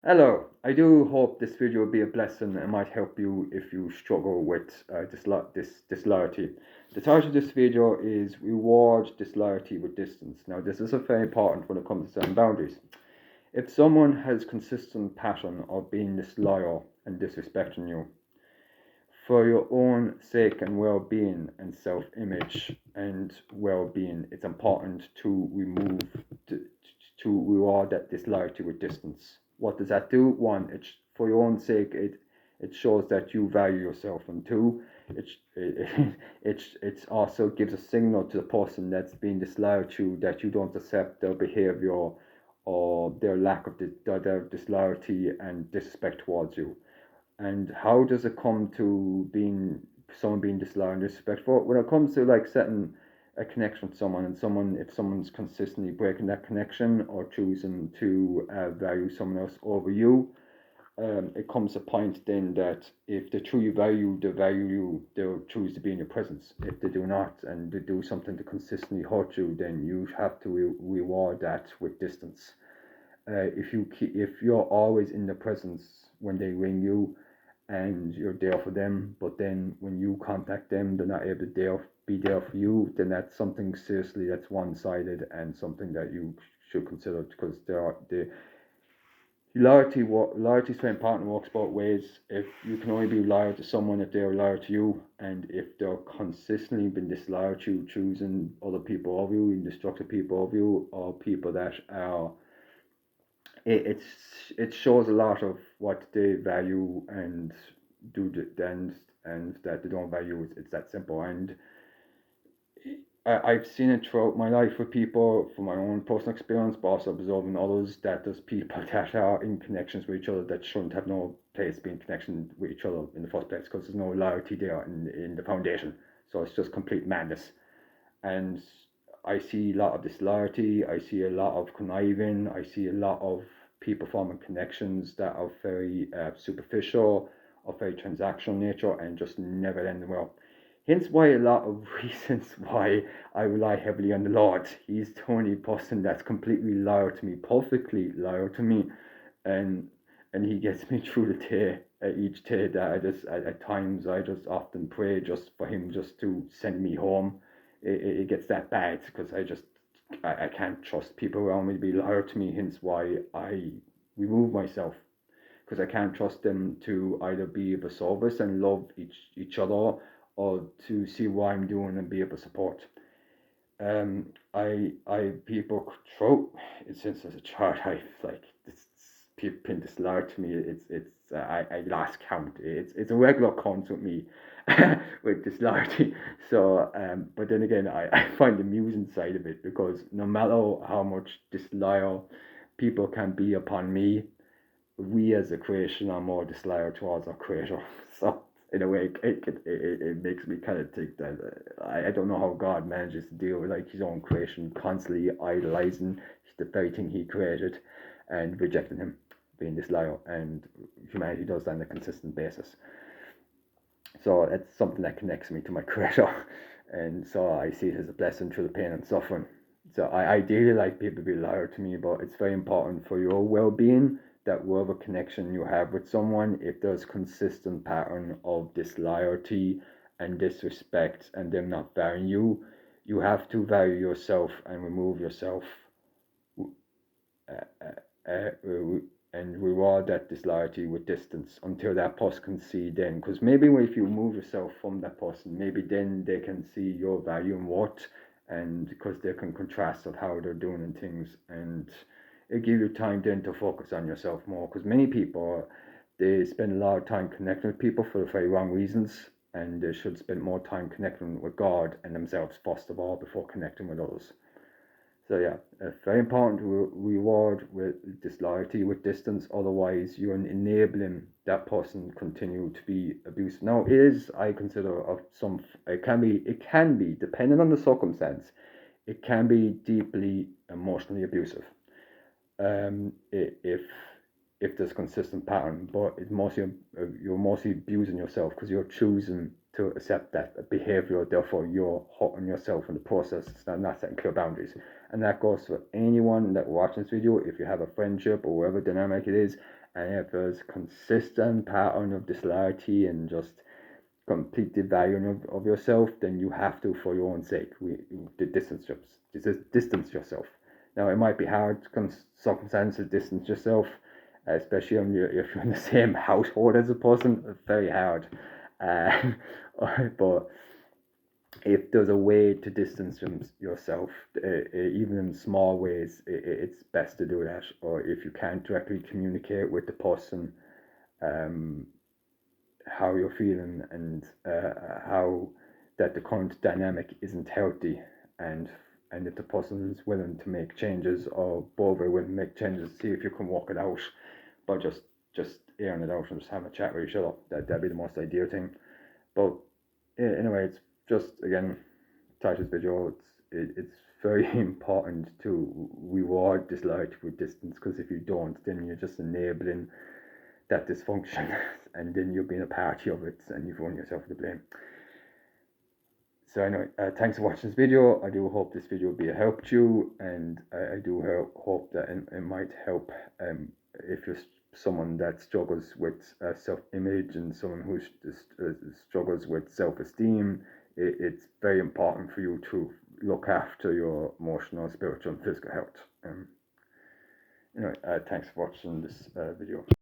Hello, I do hope this video will be a blessing and might help you if you struggle with disloyalty. The title of this video is Reward Disloyalty with Distance. Now, this is a very important when it comes to setting boundaries. If someone has consistent pattern of being disloyal and disrespecting you, for your own sake and well-being and self-image and well-being, it's important to to, to reward that disloyalty with distance. What does that do? One, for your own sake, it shows that you value yourself, and two, it also gives a signal to the person that's being disloyal to you that you don't accept their behavior or their lack of their disloyalty and disrespect towards you. And how does it come to being someone being disloyal and disrespectful? When it comes to like setting a connection with someone, and if someone's consistently breaking that connection or choosing to value someone else over you, it comes a point then that if they truly value you, they'll choose to be in your presence. If they do not, and they do something to consistently hurt you, then you have to reward that with distance. If you're always in the presence when they ring you, and you're there for them, but then when you contact them, they're not able to be there for you, then that's something seriously that's one-sided and something that you should consider, because the loyalty to a partner works both ways. If you can only be loyal to someone if they're loyal to you, and if they're consistently been disloyal to you, choosing other people over you, and destructive people over you, or people that are it shows a lot of what they value and do and that they don't value. It's that simple. And I've seen it throughout my life with people from my own personal experience, but also observing others, that there's people that are in connections with each other that shouldn't have no place being in connection with each other in the first place, because there's no loyalty there in the foundation. So it's just complete madness. And I see a lot of disloyalty, I see a lot of conniving, I see a lot of people forming connections that are very superficial, of very transactional nature, and just never end well. Hence why a lot of reasons why I rely heavily on the Lord. He's the only person that's completely loyal to me, perfectly loyal to me, and he gets me through the day. Each day that at times I just often pray just for him just to send me home. It gets that bad because I can't trust people around me to be loyal to me. Hence why I remove myself, because I can't trust them to either be of a service and love each other, or to see what I'm doing and be of a support. I people throughout since as a child, I've like this people been disloyal to me. I lost count. It's a regular occurrence with me with disloyalty. So but then again, I find the amusing side of it, because no matter how much disloyal people can be upon me, we as a creation are more disloyal towards our creator. So in a way, it makes me kind of think that I don't know how God manages to deal with like his own creation, constantly idolizing the very thing he created and rejecting him, being disloyal, and humanity does that on a consistent basis. So it's something that connects me to my creator, and so I see it as a blessing through the pain and suffering. So I ideally like people to be loyal to me, but it's very important for your well-being that whatever connection you have with someone, if there's consistent pattern of disloyalty and disrespect and them not valuing you, you have to value yourself and remove yourself, and reward that disloyalty with distance until that person can see then. Because maybe if you remove yourself from that person, maybe then they can see your value and worth, and because they can contrast of how they're doing and things, and it gives you time then to focus on yourself more. Because many people, they spend a lot of time connecting with people for the very wrong reasons, and they should spend more time connecting with God and themselves first of all before connecting with others. So yeah, it's very important to reward with disloyalty with distance. Otherwise, you're enabling that person continue to be abusive. Now, it is, I consider, of some. It can be, depending on the circumstance, it can be deeply emotionally abusive. If there's consistent pattern, but it's mostly you're mostly abusing yourself because you're choosing to accept that behavior. Therefore, you're hurting yourself in the process. It's not setting clear boundaries, and that goes for anyone that watches this video. If you have a friendship or whatever dynamic it is, And if there's a consistent pattern of disloyalty and just complete devaluing of yourself, then you have to, for your own sake, distance yourself. Now, it might be hard, circumstances, distance yourself, especially if you're in the same household as a person. It's very hard. Uh, but if there's a way to distance yourself, even in small ways, it's best to do that. Or if you can't directly communicate with the person, um, how you're feeling and how that the current dynamic isn't healthy, and if the person is willing to make changes, or both are willing to make changes, see if you can work it out. But just airing it out and just having a chat with each other, that'd be the most ideal thing. But anyway, it's just, again, Tasha's video, it's very important to reward disloyalty with distance, because if you don't, then you're just enabling that dysfunction and then you're being a party of it and you've only yourself to blame. So anyway, thanks for watching this video. I do hope this video will be a help to you, and I do hope that it might help if you're someone that struggles with self-image and someone who struggles with self-esteem. It's very important for you to look after your emotional, spiritual, and physical health. Anyway, thanks for watching this video.